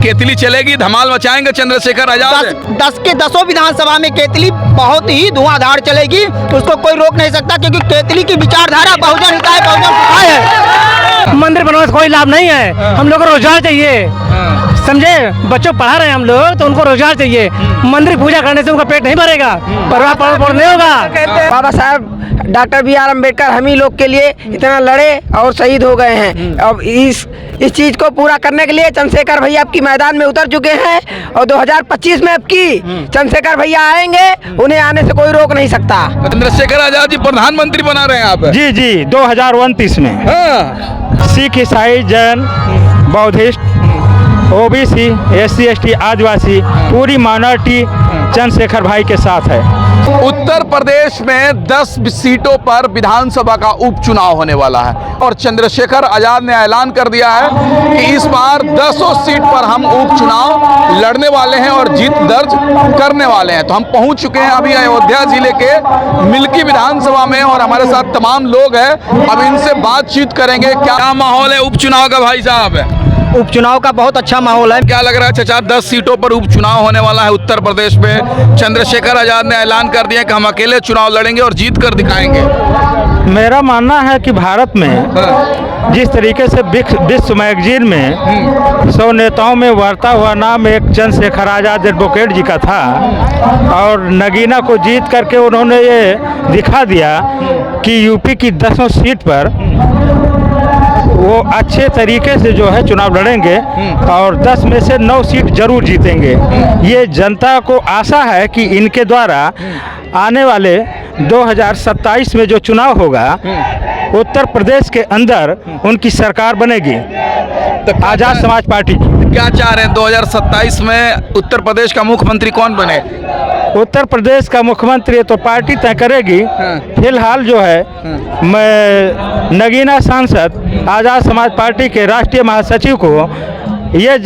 केतली चलेगी, धमाल मचाएंगे चंद्रशेखर आजाद। 10 के 10 विधानसभा में केतली बहुत ही धुआंधार चलेगी, उसको कोई रोक नहीं सकता, क्योंकि केतली की विचारधारा बहुजन हिताय बहुजन सुखाय है। मंदिर बनवाने से कोई लाभ नहीं है, हम लोग को रोजगार चाहिए, समझे। बच्चों पढ़ा रहे हैं हम लोग, तो उनको रोजगार चाहिए। मंदिर पूजा करने से उनका पेट नहीं भरेगा, परवाह पड़ नहीं होगा। बाबा साहब डॉक्टर बी आर अम्बेडकर हम ही लोग के लिए इतना लड़े और शहीद हो गए हैं। अब इस चीज को पूरा करने के लिए चंद्रशेखर भैया आपकी मैदान में उतर चुके हैं, और 2025 में अब की चंद्रशेखर भैया आएंगे, उन्हें आने से कोई रोक नहीं सकता। चंद्रशेखर आजाद जी प्रधानमंत्री बना रहे हैं आप। जी जी 2029 में सिख, ईसाई, Jain, Buddhist, OBC, SC ST आदिवासी पूरी माइनॉरिटी चंद्रशेखर भाई के साथ है। उत्तर प्रदेश में 10 सीटों पर विधानसभा का उपचुनाव होने वाला है और चंद्रशेखर आजाद ने ऐलान कर दिया है कि इस बार 10 सीट पर हम उपचुनाव लड़ने वाले हैं और जीत दर्ज करने वाले हैं। तो हम पहुंच चुके हैं अभी अयोध्या जिले के मिल्की विधानसभा में और हमारे साथ तमाम लोग हैं। अब इनसे बातचीत करेंगे। क्या माहौल है उपचुनाव का भाई साहब? उपचुनाव का बहुत अच्छा माहौल है। क्या लग रहा है चाचा, 10 सीटों पर उपचुनाव होने वाला है उत्तर प्रदेश में। चंद्रशेखर आजाद ने ऐलान कर दिया कि हम अकेले चुनाव लड़ेंगे और जीत कर दिखाएंगे। मेरा मानना है कि भारत में जिस तरीके से विश्व मैगजीन में 100 नेताओं में उभरता हुआ नाम एक चंद्रशेखर आजाद एडवोकेट जी का था, और नगीना को जीत करके उन्होंने ये दिखा दिया कि यूपी की 10 सीट पर वो अच्छे तरीके से जो है चुनाव लड़ेंगे और 10 में से 9 सीट जरूर जीतेंगे। ये जनता को आशा है कि इनके द्वारा आने वाले 2027 में जो चुनाव होगा उत्तर प्रदेश के अंदर उनकी सरकार बनेगी, आजाद समाज पार्टी की। क्या चाह रहे हैं 2027 में उत्तर प्रदेश का मुख्यमंत्री कौन बने? उत्तर प्रदेश का मुख्यमंत्री तो पार्टी तय करेगी। फिलहाल जो है मैं नगीना सांसद आजाद समाज पार्टी के राष्ट्रीय महासचिव को ये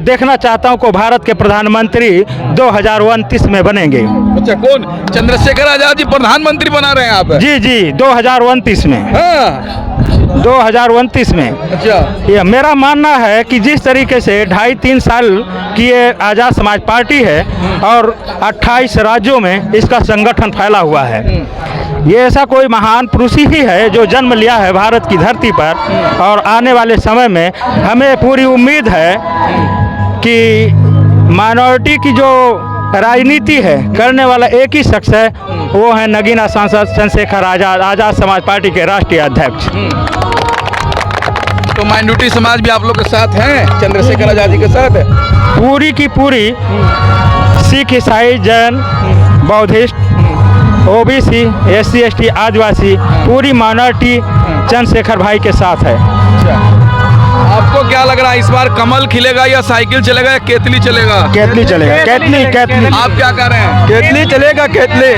देखना चाहता हूं को भारत के प्रधानमंत्री 2029 में बनेंगे। अच्छा, कौन? चंद्रशेखर आजाद जी प्रधानमंत्री बना रहे हैं आप? जी जी 2029 में। 2029 में। अच्छा, ये मेरा मानना है कि जिस तरीके से 2.5-3 साल की ये आज़ाद समाज पार्टी है और 28 राज्यों में इसका संगठन फैला हुआ है, ये ऐसा कोई महान पुरुष ही है जो जन्म लिया है भारत की धरती पर, और आने वाले समय में हमें पूरी उम्मीद है कि माइनॉरिटी की जो राजनीति है करने वाला एक ही शख्स है, वो है नगीना सांसद चंद्रशेखर आजाद, आजाद समाज पार्टी के राष्ट्रीय अध्यक्ष। तो माइनॉरिटी समाज भी आप लोग के साथ हैं, चंद्रशेखर आजाद जी के साथ है? पूरी की पूरी सिख, ईसाई, Jain, Buddhist, OBC, SC ST आदिवासी पूरी माइनॉरिटी चंद्रशेखर भाई के साथ है। आपको क्या लग रहा है इस बार कमल खिलेगा या साइकिल चलेगा या केतली चलेगा? केतली चलेगा। केतली केतली। आप क्या कह रहे हैं? केतली चलेगा। केतली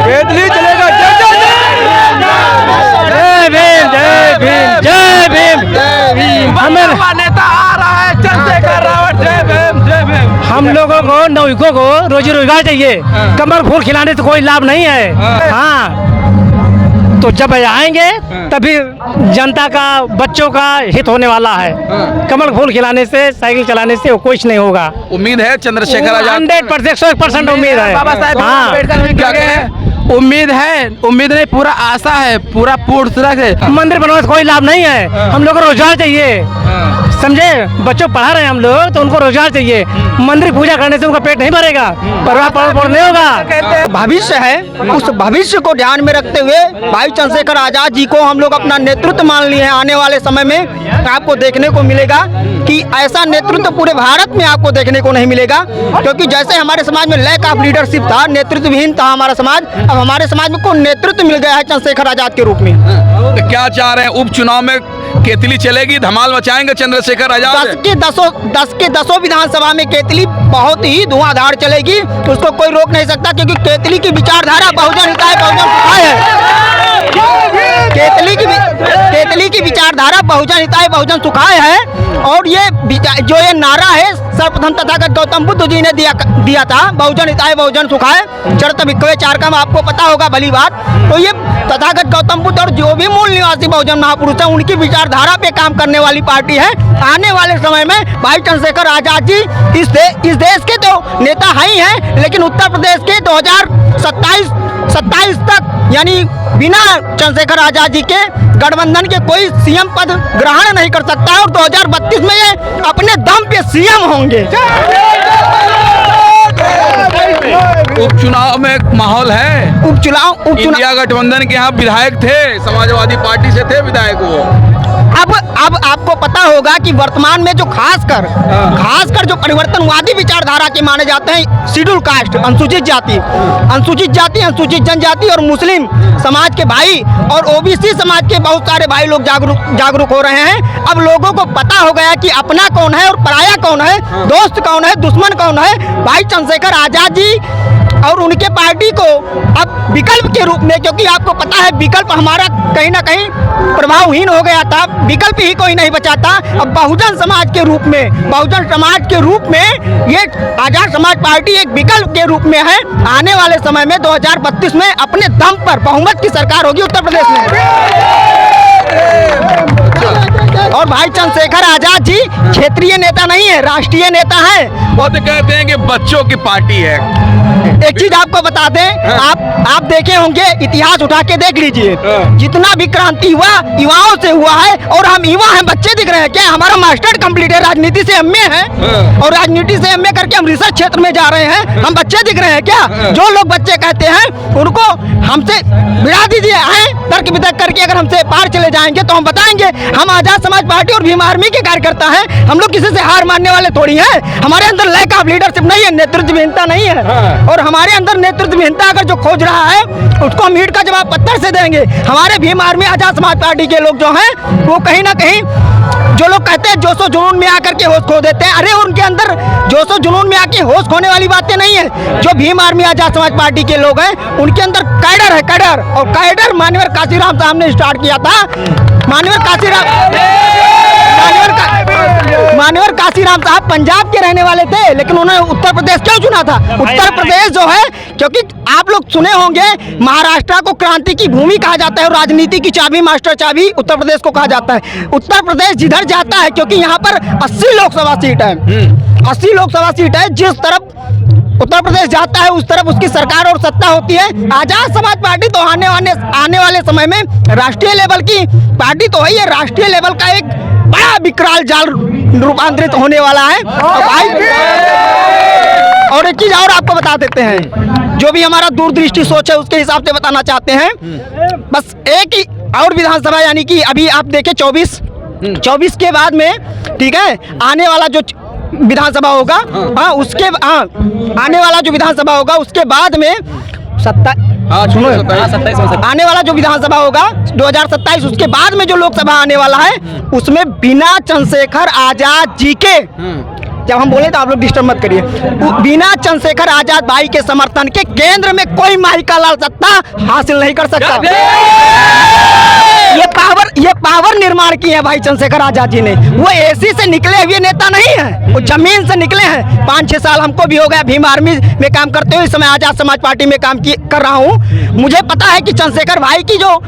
केतली चलेगा। जय भीम जय भीम जय भीम जय भीम। हमें नेता आ रहा है चंद्रशेखर रावत। जय भीम जय भीम। हम लोगों को नौजवानों को रोजी रोजगार चाहिए, कमल फूल खिलाने से कोई लाभ नहीं है। हाँ, तो जब आएंगे तभी जनता का, बच्चों का हित होने वाला है। कमल फूल खिलाने से, साइकिल चलाने से कुछ नहीं होगा। उम्मीद है चंद्रशेखर आजाद? 100% 100% उम्मीद है। बाबा साहब हाँ, क्या कहें? उम्मीद है, उम्मीद नहीं पूरा आशा है, पूरा पूर्ण तरह से। मंदिर बनवाने से कोई लाभ नहीं है, हम लोग को रोजगार चाहिए, समझे। बच्चों पढ़ा रहे हैं हम लोग, तो उनको रोजगार चाहिए। मंदिर पूजा करने से उनका पेट नहीं भरेगा, परवाह पड़ नहीं होगा। भविष्य है, उस भविष्य को ध्यान में रखते हुए भाई चंद्रशेखर आजाद जी को हम लोग अपना नेतृत्व मान लिए हैं। आने वाले समय में आपको देखने को मिलेगा कि ऐसा नेतृत्व पूरे भारत में आपको देखने को नहीं मिलेगा, क्योंकि जैसे हमारे समाज में लैक ऑफ लीडरशिप था, नेतृत्वहीन था हमारा समाज, अब हमारे समाज में कोई नेतृत्व मिल गया है चंद्रशेखर आजाद के रूप में। तो क्या चाह रहे हैं उपचुनाव में केतली चलेगी, धमाल मचाएंगे चंद्रशेखर आजाद? 10 के 10 विधानसभा में केतली बहुत ही धुआंधार चलेगी, उसको कोई रोक नहीं सकता, क्योंकि केतली की विचारधारा बहुजन हिताय बहुजन सुखाय है। केतली की विचारधारा बहुजन हिताय बहुजन सुखाय है, और ये जो ये नारा है सर्वप्रथम तथागत गौतम बुद्ध जी ने दिया था, बहुजन हिताय बहुजन सुखाय चरत भिक्खवे चारकम, आपको पता होगा भली बात। तो ये तथागत गौतम बुद्ध और जो भी मूल निवासी बहुजन महापुरुष हैं उनकी विचारधारा पे काम करने वाली पार्टी है। आने वाले समय में भाई चंद्रशेखर आजाद जी इस देश के तो नेता है ही हैं, लेकिन उत्तर प्रदेश के 2027 तक यानी बिना चंद्रशेखर आजाद जी के गठबंधन के कोई सीएम पद ग्रहण नहीं कर सकता है और 2032 में ये अपने दम पे सीएम होंगे। उपचुनाव में एक माहौल है। उपचुनाव इंडिया गठबंधन के यहाँ विधायक थे, समाजवादी पार्टी से थे विधायक वो। अब आपको पता होगा कि वर्तमान में जो खासकर जो परिवर्तनवादी विचारधारा के माने जाते हैं शेड्यूल कास्ट, अनुसूचित जाति, अनुसूचित जनजाति और मुस्लिम समाज के भाई और ओबीसी समाज के बहुत सारे भाई लोग जागरूक हो रहे हैं। अब लोगों को पता हो गया कि अपना कौन है और पराया कौन है, दोस्त कौन है, दुश्मन कौन है। भाई चंद्रशेखर आजाद जी और उनके पार्टी को अब विकल्प के रूप में, क्योंकि आपको पता है विकल्प हमारा कहीं ना कहीं प्रभावहीन हो गया था, विकल्प ही कोई नहीं बचा था। अब बहुजन समाज के रूप में, बहुजन समाज के रूप में ये आजाद समाज पार्टी एक विकल्प के रूप में है। आने वाले समय में 2032 में अपने दम पर बहुमत की सरकार होगी उत्तर प्रदेश में। और भाई चंद्रशेखर आजाद जी क्षेत्रीय नेता नहीं है, राष्ट्रीय नेता है। वो तो कहते हैं कि बच्चों की पार्टी है। एक चीज आपको बता दें, आप देखे होंगे, इतिहास उठा के देख लीजिए, जितना भी क्रांति हुआ युवाओं से हुआ है। और हम युवा हैं, बच्चे दिख रहे हैं क्या? हमारा मास्टर कंप्लीट है, राजनीति से एमए है और राजनीति से एमए करके हम रिसर्च क्षेत्र में जा रहे हैं। हम बच्चे दिख रहे हैं क्या? जो लोग बच्चे कहते हैं उनको हमसे भिड़ा दीजिए, आए तर्क वितर्क करके अगर हमसे पार चले जाएंगे तो हम बताएंगे हम आजाद समाज पार्टी और भीम आर्मी के कार्यकर्ता हैं। हम लोग किसी से हार मानने वाले थोड़ी हैं। हमारे अंदर लैक ऑफ लीडरशिप नहीं है, नेतृत्वहीनता नहीं है। और हमारे अंदर नेतृत्वहीनता अगर जो खोज रहा है उसको हम ईंट का जवाब पत्थर से देंगे। हमारे भीम आर्मी आजाद समाज पार्टी के लोग जो हैं वो कहीं ना कहीं, जो लोग कहते हैं जोशो जुनून में आकर के होश खो देते हैं, अरे उनके अंदर जोशो जुनून में आके होश खोने वाली बातें नहीं है। जो भीम आर्मी आजाद समाज पार्टी के लोग हैं उनके अंदर कैडर है, कैडर। और कैडर माननीय काशीराम साहब ने स्टार्ट किया था। माननीय काशीराम साहब पंजाब के रहने वाले थे, लेकिन उन्होंने उत्तर प्रदेश क्यों चुना था? उत्तर प्रदेश जो है, क्योंकि आप लोग सुने होंगे महाराष्ट्र को क्रांति की भूमि कहा जाता है और राजनीति की चाबी, मास्टर चाबी उत्तर प्रदेश को कहा जाता है। उत्तर प्रदेश जिधर जाता है, क्योंकि यहाँ पर 80 लोकसभा सीट है, 80 लोकसभा सीट है, जिस तरफ उत्तर प्रदेश जाता है उस तरफ उसकी सरकार और सत्ता होती है। आजाद समाज पार्टी तो आने वाले समय में राष्ट्रीय लेवल की पार्टी तो है, ये राष्ट्रीय लेवल का एक बड़ा विकराल जाल रूपांतरित होने वाला है। और एक चीज और आपको बता देते हैं, जो भी हमारा दूरदृष्टि सोच है उसके हिसाब से बताना चाहते हैं। बस एक ही और विधानसभा, यानी कि अभी आप देखें 24 के बाद में, ठीक है, आने वाला जो विधानसभा होगा, आने वाला जो विधानसभा होगा उसके बाद में आने वाला जो विधानसभा होगा 2027, उसके बाद में जो लोकसभा आने वाला है उसमें बिना चंद्रशेखर आजाद जी के, जब हम बोले तो आप लोग डिस्टर्ब मत करिए, बिना चंद्रशेखर आजाद भाई के समर्थन के केंद्र में कोई माहिका लाल सत्ता हासिल नहीं कर सकता। ये पावर निर्माण की है भाई चंद्रशेखर आजाद जी ने। वो एसी से निकले हुए नेता नहीं है, वो जमीन से निकले हैं। 5-6 साल हमको भी हो गया भीम आर्मी में काम करते हुए, इस समय आजाद समाज पार्टी में काम कर रहा हूँ। मुझे पता है कि चंद्रशेखर भाई की जो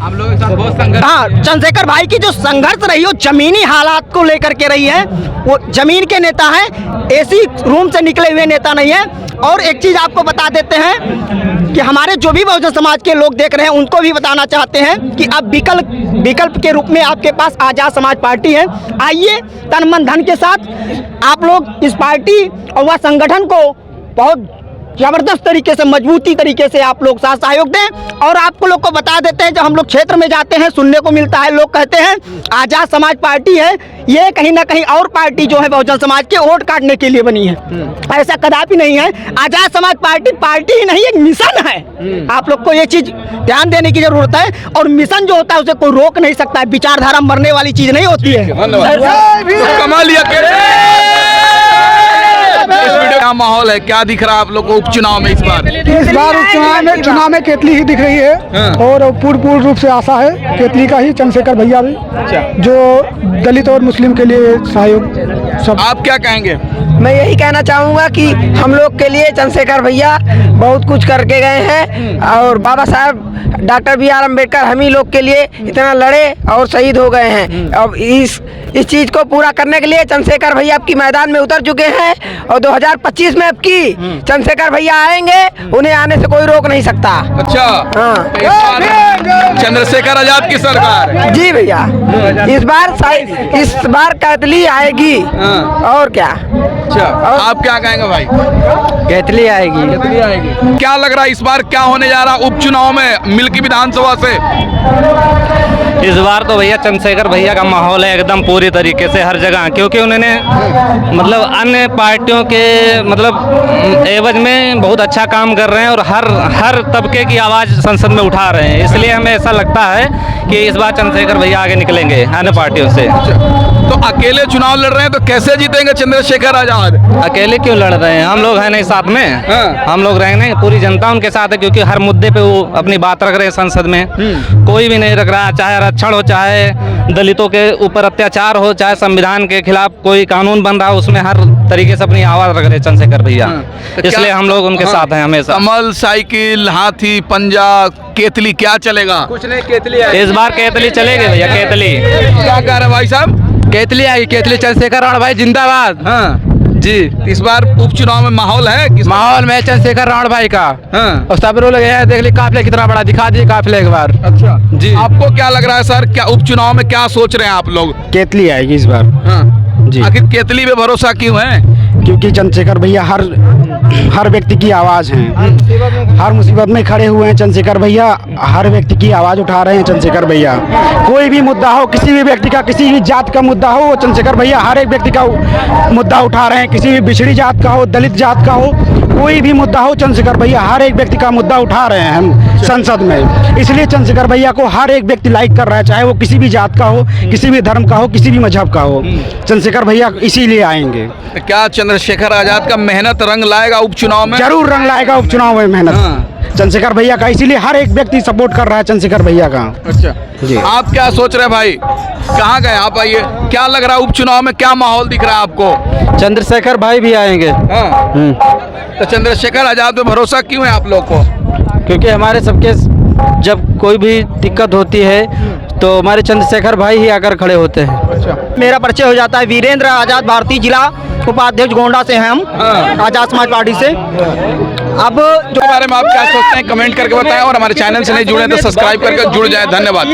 चंद्रशेखर भाई की जो संघर्ष रही, वो जमीनी हालात को लेकर के रही है। वो जमीन के नेता है, एसी रूम से निकले हुए नेता नहीं है। और एक चीज आपको बता देते हैं कि हमारे जो भी बहुजन समाज के लोग देख रहे हैं उनको भी बताना चाहते हैं कि अब विकल्प के रूप में आपके पास आजाद समाज पार्टी है। आइए तन मन धन के साथ आप लोग इस पार्टी और वह संगठन को बहुत जबरदस्त तरीके से, मजबूती तरीके से आप लोग साथ सहयोग दें। और आपको लोग को बता देते हैं, जब हम लोग क्षेत्र में जाते हैं सुनने को मिलता है, लोग कहते हैं आजाद समाज पार्टी है, ये कहीं ना कहीं और पार्टी जो है बहुजन समाज के वोट काटने के लिए बनी है। ऐसा कदापि नहीं है। आजाद समाज पार्टी ही नहीं, एक मिशन है। आप लोग को ये चीज ध्यान देने की जरूरत है। और मिशन जो होता है उसे कोई रोक नहीं सकता है। विचारधारा मरने वाली चीज नहीं होती है। इस वीडियो क्या माहौल है, क्या दिख रहा है आप लोग को उपचुनाव में? इस बार चुनाव में केतली ही दिख रही है। और पूर्ण रूप से आशा है केतली का ही, चंद्रशेखर भैया भी, जो दलित और मुस्लिम के लिए सहयोग सब। आप क्या कहेंगे? मैं यही कहना चाहूँगा कि हम लोग के लिए चंद्रशेखर भैया बहुत कुछ करके गए हैं और बाबा साहब डॉक्टर B.R. अम्बेडकर हम ही लोग के लिए इतना लड़े और शहीद हो गए हैं। अब इस चीज़ को पूरा करने के लिए चंद्रशेखर भैया आपकी मैदान में उतर चुके हैं और 2025 में आपकी चंद्रशेखर भैया आएंगे, उन्हें आने से कोई रोक नहीं सकता। अच्छा, हाँ। इस बार चंद्रशेखर आजाद की सरकार है। जी भैया, इस बार कैथली आएगी। और क्या? अच्छा, आप क्या कहेंगे भाई? कैथली आएगी। कैथली आएगी। क्या लग रहा है इस बार क्या होने जा रहा है उपचुनाव में मिल्की विधानसभा से? इस बार तो भैया चंद्रशेखर भैया का माहौल है एकदम पूरी तरीके से हर जगह, क्योंकि उन्होंने मतलब अन्य पार्टियों के मतलब एवज में बहुत अच्छा काम कर रहे हैं और हर तबके की आवाज़ संसद में उठा रहे हैं। इसलिए हमें ऐसा लगता है कि इस बार चंद्रशेखर भैया आगे निकलेंगे अन्य पार्टियों से। तो अकेले चुनाव लड़ रहे हैं तो कैसे जीतेंगे चंद्रशेखर आजाद? अकेले क्यों लड़ रहे हैं? हम लोग हैं नहीं साथ में। हम लोग रहेंगे, पूरी जनता उनके साथ है, क्योंकि हर मुद्दे पे वो अपनी बात रख रहे हैं संसद में। कोई भी नहीं रख रहा, चाहे आरक्षण हो, चाहे दलितों के ऊपर अत्याचार हो, चाहे संविधान के खिलाफ कोई कानून बन रहा हो, उसमें हर तरीके से अपनी आवाज़ रख रहे हैं चंद्रशेखर भैया। इसलिए हम लोग उनके साथ हैं हमेशा। कमल, साइकिल, हाथी, पंजा, केतली, क्या चलेगा? कुछ नहीं, केतली इस बार केतली चलेगी भैया, केतली। क्या कह रहे हैं भाई साहब? केतली आई, केतली चंद्रशेखर रावण भाई जिंदाबाद। हाँ जी, इस बार उपचुनाव में माहौल है किस? माहौल में चंद्रशेखर रावण भाई का। और सब लोग लगे हैं, देख ली काफिले कितना बड़ा, दिखा दिए काफिले एक बार। अच्छा जी, आपको क्या लग रहा है सर, क्या उपचुनाव में क्या सोच रहे हैं आप लोग? केतली आएगी इस बार। हाँ जी। आखिर केतली पे भरोसा क्यों है? क्योंकि चंद्रशेखर भैया हर व्यक्ति की आवाज़ हैं, हर मुसीबत में खड़े हुए हैं चंद्रशेखर भैया, हर व्यक्ति की आवाज़ उठा रहे हैं चंद्रशेखर भैया। कोई भी मुद्दा हो, किसी भी व्यक्ति का, किसी भी जात का मुद्दा हो, वो चंद्रशेखर भैया हर एक व्यक्ति का मुद्दा उठा रहे हैं। किसी भी बिछड़ी जात का हो, दलित जात का हो, कोई भी मुद्दा हो, चंद्रशेखर भैया हर एक व्यक्ति का मुद्दा उठा रहे हैं हम संसद में। इसलिए चंद्रशेखर भैया को हर एक व्यक्ति लाइक कर रहा है, चाहे वो किसी भी जात का हो, किसी भी धर्म का हो, किसी भी मजहब का हो। चंद्रशेखर भैया इसीलिए आएंगे। क्या चंद्रशेखर आजाद का मेहनत रंग लाएगा उपचुनाव में? जरूर रंग लाएगा उपचुनाव में मेहनत चंद्रशेखर भैया का, इसीलिए हर एक व्यक्ति सपोर्ट कर रहा है चंद्रशेखर भैया का। अच्छा जी। आप क्या सोच रहे हैं भाई? कहाँ गए आप? आइए, क्या लग रहा है उपचुनाव में क्या माहौल दिख रहा है आपको? चंद्रशेखर भाई भी आएंगे। तो चंद्रशेखर आजाद पे भरोसा क्यों है आप लोग को? क्योंकि हमारे सबके जब कोई भी दिक्कत होती है तो हमारे चंद्रशेखर भाई ही आकर खड़े होते हैं। मेरा परिचय हो जाता है, वीरेंद्र आजाद, भारतीय जिला उपाध्यक्ष गोंडा से हैं हम, आजाद समाज पार्टी से। अब जो बारे में आप क्या सोचते हैं कमेंट करके बताएं, और हमारे चैनल से नहीं जुड़े तो सब्सक्राइब करके जुड़ जाएं। धन्यवाद।